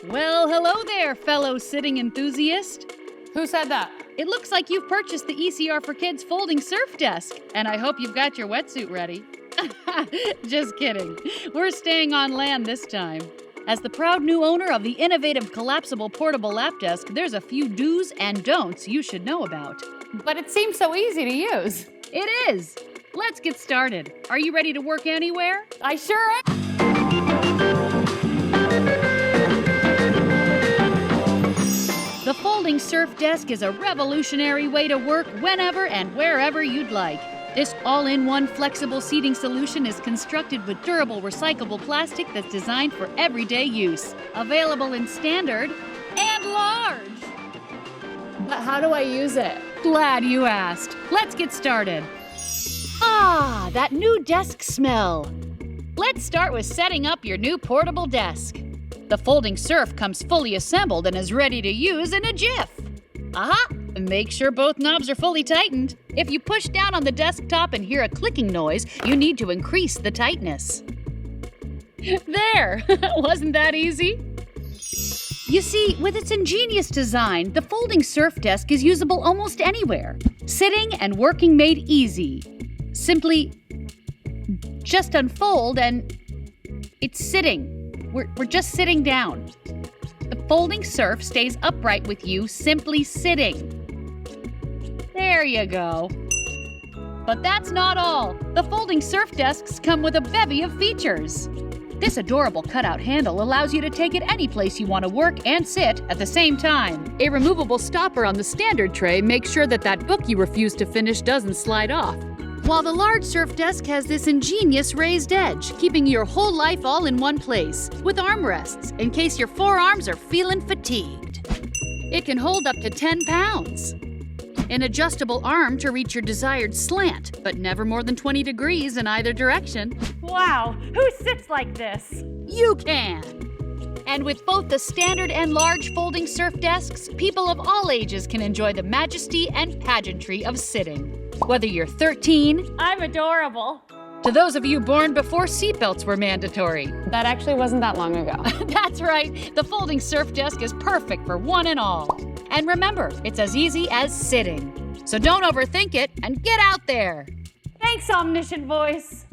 Well, hello there, fellow sitting enthusiast. Who said that? It looks like you've purchased the ECR4Kids folding surf desk, and I hope you've got your wetsuit ready. Just kidding. We're staying on land this time. As the proud new owner of the innovative collapsible portable lap desk, there's a few do's and don'ts you should know about. But it seems so easy to use. It is. Let's get started. Are you ready to work anywhere? I sure am. The folding surf desk is a revolutionary way to work whenever and wherever you'd like. This all-in-one flexible seating solution is constructed with durable recyclable plastic that's designed for everyday use. Available in standard and large. But how do I use it? Glad you asked. Let's get started. Ah, that new desk smell. Let's start with setting up your new portable desk. The folding surf comes fully assembled and is ready to use in a jiff. Aha! Make sure both knobs are fully tightened. If you push down on the desktop and hear a clicking noise, you need to increase the tightness. There! Wasn't that easy? You see, with its ingenious design, the folding surf desk is usable almost anywhere. Sitting and working made easy. Simply just unfold and it's sitting. We're just sitting down. The folding surf stays upright with you simply sitting. There you go. But that's not all. The folding surf desks come with a bevy of features. This adorable cutout handle allows you to take it any place you want to work and sit at the same time. A removable stopper on the standard tray makes sure that book you refuse to finish doesn't slide off. While the large surf desk has this ingenious raised edge, keeping your whole life all in one place, with armrests in case your forearms are feeling fatigued. It can hold up to 10 pounds. An adjustable arm to reach your desired slant, but never more than 20 degrees in either direction. Wow, who sits like this? You can! And with both the standard and large folding surf desks, people of all ages can enjoy the majesty and pageantry of sitting. Whether you're 13, I'm adorable. to those of you born before seatbelts were mandatory. That actually wasn't that long ago. That's right, the folding surf desk is perfect for one and all. And remember, it's as easy as sitting. So don't overthink it and get out there. Thanks, omniscient voice.